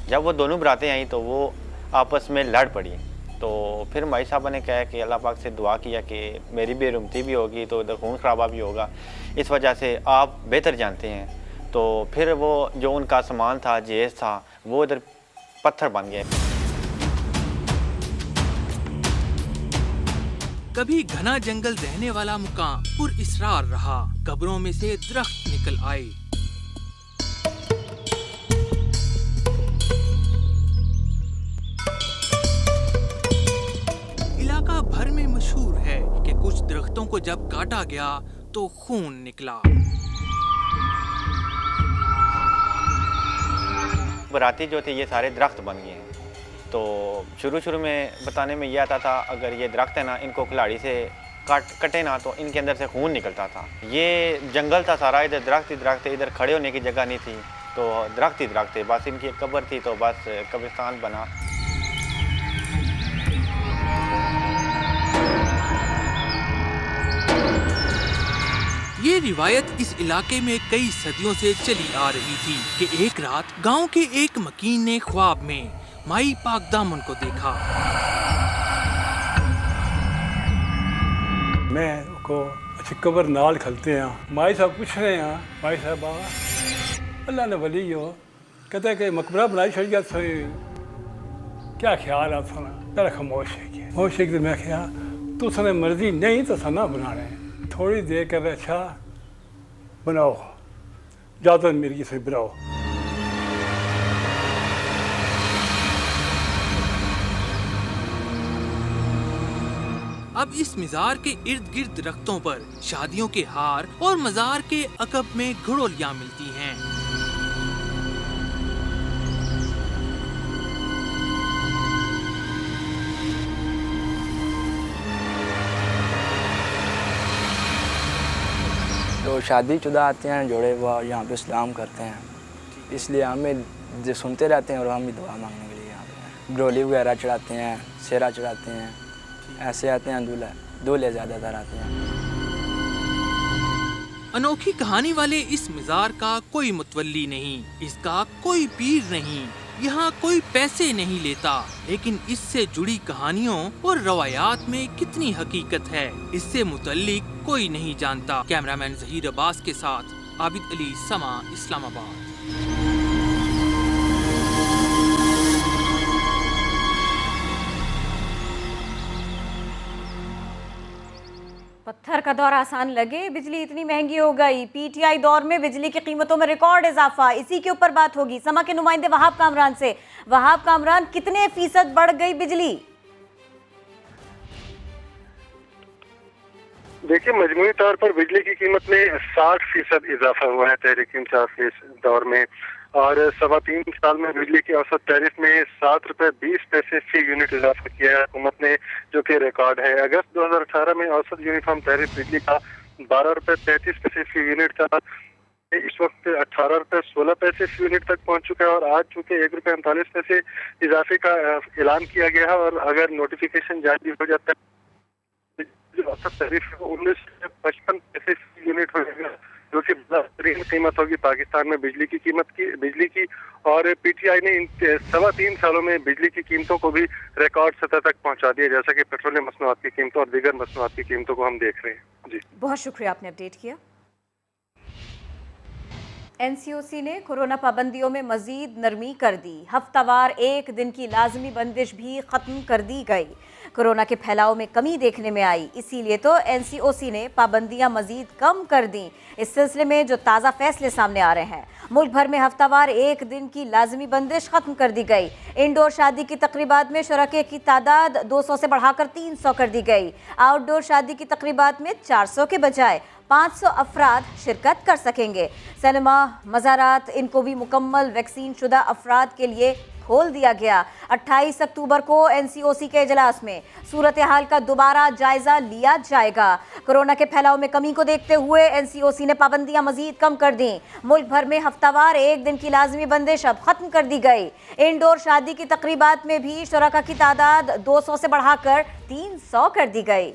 जब वो दोनों बरातें आई तो वो आपस में लड़ पड़ी, तो फिर माई साहबा ने कहा कि अल्लाह पाक से दुआ किया कि मेरी बेरुमती भी होगी तो इधर खून खराबा भी होगा, इस वजह से आप बेहतर जानते हैं। तो फिर वो जो उनका सामान था, जहेज था, वो इधर पत्थर बन गए। कभी घना जंगल रहने वाला मुकाम पुरइसरार रहा, कब्रों में से दरख्त निकल आए। इलाका भर में मशहूर दरख्तों को जब काटा गया तो खून निकला। बराती जो थे ये सारे दरख्त बन गए हैं। तो शुरू में बताने में ये आता था अगर ये दरख्त है ना, इनको खिलाड़ी से कटे ना तो इनके अंदर से खून निकलता था। ये जंगल था सारा, इधर दरख्त ही दरख्त, इधर खड़े होने की जगह नहीं थी, तो दरख्त ही दरख्त थे। बस इनकी एक कब्र थी तो बस कब्रिस्तान बना। ये रिवायत इस इलाके में कई सदियों से चली आ रही थी कि एक रात गांव के एक मकीन ने ख्वाब में माई पाक दामन को देखा। मैं को अच्छी कबर नाल खलते हैं, माई साहब पूछ रहे हैं, माई साहब बाबा अल्लाह ने वली हो, कहते हैं कि मकबरा बनाई छोड़ गया, क्या ख्याल है सुना? मेरा खामोश है कि मैं क्या तो उसने मर्जी नहीं तो सना बना रहे हैं। थोड़ी देर कर रहे, अच्छा बनाओ, ज़्यादा मेरी से बनाओ। अब इस मज़ार के इर्द गिर्द दरख्तों पर शादियों के हार और मज़ार के अकब में घड़ोलियां मिलती हैं। तो शादीशुदा आते हैं जोड़े वो यहाँ पे इस्लाम करते हैं, इसलिए हमें जो सुनते रहते हैं और हम भी दुआ मांगने के लिए यहाँ पे घड़ोली वगैरह चढ़ाते हैं, सेरा चढ़ाते हैं, ऐसे आते हैं। दूल्हे ज़्यादातर आते हैं। अनोखी कहानी वाले इस मज़ार का कोई मुतवल्ली नहीं, इसका कोई पीर नहीं, यहाँ कोई पैसे नहीं लेता, लेकिन इससे जुड़ी कहानियों और रवायात में कितनी हकीकत है इससे मुतल्लिक कोई नहीं जानता। कैमरामैन ज़हीर अब्बास के साथ आबिद अली, समा, इस्लामाबाद। पत्थर का दौर आसान लगे, बिजली इतनी महंगी हो गई। पीटीआई दौर में बिजली की कीमतों में रिकॉर्ड इजाफा, इसी के ऊपर बात होगी समा के नुमाइंदे वहाब कामरान से। वहाब कामरान, कितने फीसद बढ़ गई बिजली? देखिए, मजमूई तौर पर बिजली की कीमत में 60% इजाफा हुआ है तहरीक इंसाफ के इस दौर में, और 3.25 साल में बिजली की औसत टैरिफ में 7 रुपये 20 पैसे फी यूनिट इजाफा किया है हुकूमत ने, जो कि रिकॉर्ड है। अगस्त 2018 में औसत यूनिफॉर्म टैरिफ बिजली का 12 रुपये 33 पैसे फी यूनिट था, इस वक्त 18 रुपये 16 पैसे फी यूनिट तक पहुंच चुका है। और आज चूँकि 1 रुपये 39 पैसे इजाफे का ऐलान किया गया है, और अगर नोटिफिकेशन जारी हो जाता है जो औसत टैरिफ है 1955 पैसे फी यूनिट हो जाएगा, जो कि बेहतरीन कीमत होगी पाकिस्तान में बिजली की। और पीटीआई ने इन 3.25 सालों में बिजली की कीमतों को भी रिकॉर्ड सतह तक पहुंचा दिया, जैसा कि पेट्रोलियम मसनूआत की कीमतों और दीगर मसनूआत की कीमतों को हम देख रहे हैं। जी, बहुत शुक्रिया, आपने अपडेट किया। एनसीओसी ने कोरोना पाबंदियों में मजीद नरमी कर दी, हफ्तावार 1 दिन की लाजमी बंदिश भी खत्म कर दी गई। कोरोना के फैलाव में कमी देखने में आई, इसीलिए तो एनसीओसी ने पाबंदियां मजीद कम कर दी। इस सिलसिले में जो ताज़ा फैसले सामने आ रहे हैं, मुल्क भर में हफ्तावार 1 दिन की लाजमी बंदिश खत्म कर दी गई। इंडोर शादी की तकरीबात में शुरके की तादाद 200 से बढ़ाकर 300 कर दी गई। आउटडोर शादी की तकरीबात में 400 के बजाय 500 अफराद शिरकत कर सकेंगे। सिनेमा, मज़ारात, इनको भी मुकम्मल वैक्सीन शुदा अफराद के लिए खोल दिया गया। 28 अक्टूबर को एनसीओसी के इजलास में सूरत हाल का दोबारा जायजा लिया जाएगा। कोरोना के फैलाव में कमी को देखते हुए एनसीओसी ने पाबंदियां मजीद कम कर दी। मुल्क भर में हफ्तावार 1 दिन की लाजमी बंदिश अब खत्म कर दी गई। इंडोर शादी की तकरीबात में भी शुरका की तादाद 200 से बढ़ाकर 300 कर दी गई।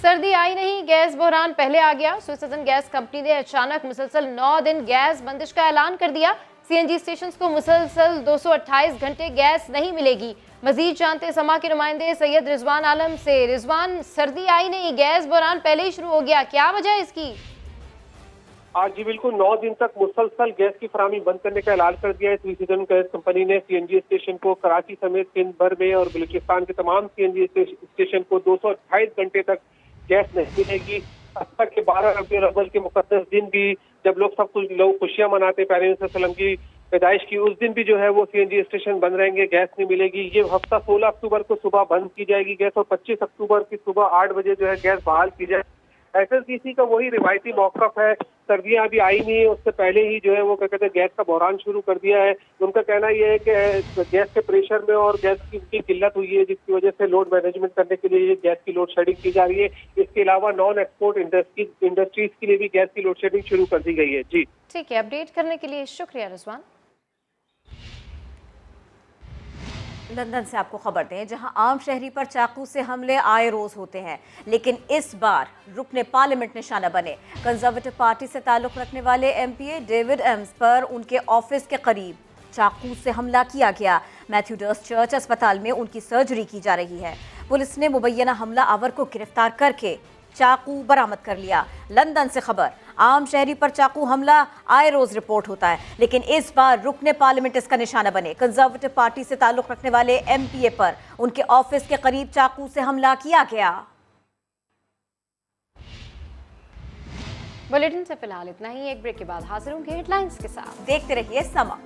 सर्दी आई नहीं, गैस बहरान पहले आ गया। स्विट्जरलैंड गैस कंपनी ने अचानक मुसलसल 9 दिन गैस बंदिश का ऐलान कर दिया। सीएनजी स्टेशंस को मुसलसल 228 घंटे गैस नहीं मिलेगी। मजीद जानते समा के नुमाइंदे सैयद रिजवान आलम से। रिजवान, सर्दी आई नहीं, गैस बहरान पहले ही शुरू हो गया, क्या वजह है इसकी? आज जी बिल्कुल 9 दिन तक मुसलसल गैस की फराहमी बंद करने का ऐलान कर दिया है। स्विट्जरलैंड गैस कंपनी ने सीएनजी स्टेशन को कराची समेत सिंध भर में और बलूचिस्तान के तमाम सीएनजी स्टेशन को 228 घंटे तक गैस नहीं मिलेगी। अब तक के 12 रबीउल अव्वल के मुकद्दस दिन भी, जब लोग खुशियां मनाते, प्यारे नबी सल्लल्लाहु अलैहि वसल्लम की पैदाइश की, उस दिन भी जो है वो CNG स्टेशन बंद रहेंगे, गैस नहीं मिलेगी। ये हफ्ता 16 अक्टूबर को सुबह बंद की जाएगी गैस, और 25 अक्टूबर की सुबह 8 बजे जो है गैस बहाल की जाए। SLCC का वही रिवायती मौक़िफ़ है, सर्दियाँ अभी आई नहीं है, उससे पहले ही जो है वो क्या कहते हैं गैस का बहरान शुरू कर दिया है। उनका कहना ये है कि गैस के प्रेशर में और गैस की किल्लत हुई है, जिसकी वजह से लोड मैनेजमेंट करने के लिए ये गैस की लोड शेडिंग की जा रही है। इसके अलावा नॉन एक्सपोर्ट इंडस्ट्रीज के लिए भी गैस की लोड शेडिंग शुरू कर दी गई है। जी ठीक है, अपडेट करने के लिए शुक्रिया रिजवान। लंदन से आपको खबर दें, जहां आम शहरी पर चाकू से हमले आए रोज होते हैं, लेकिन इस बार रुकने पार्लियामेंट निशाना बने। कंजर्वेटिव पार्टी से ताल्लुक रखने वाले MP डेविड एम्स पर उनके ऑफिस के करीब चाकू से हमला किया गया। मैथ्यू डर्स चर्च अस्पताल में उनकी सर्जरी की जा रही है। पुलिस ने मुबैना हमला आवर को गिरफ्तार करके चाकू बरामद कर लिया। लंदन से खबर, आम शहरी पर चाकू हमला आए रोज रिपोर्ट होता है, लेकिन इस बार रुकने पार्लियामेंट इसका निशाना बने। कंजर्वेटिव पार्टी से ताल्लुक रखने वाले MP पर उनके ऑफिस के करीब चाकू से हमला किया गया। बुलेटिन से फिलहाल इतना ही। एक ब्रेक के बाद हाजिर होंगे हेडलाइंस के साथ। देखते रहिए समा।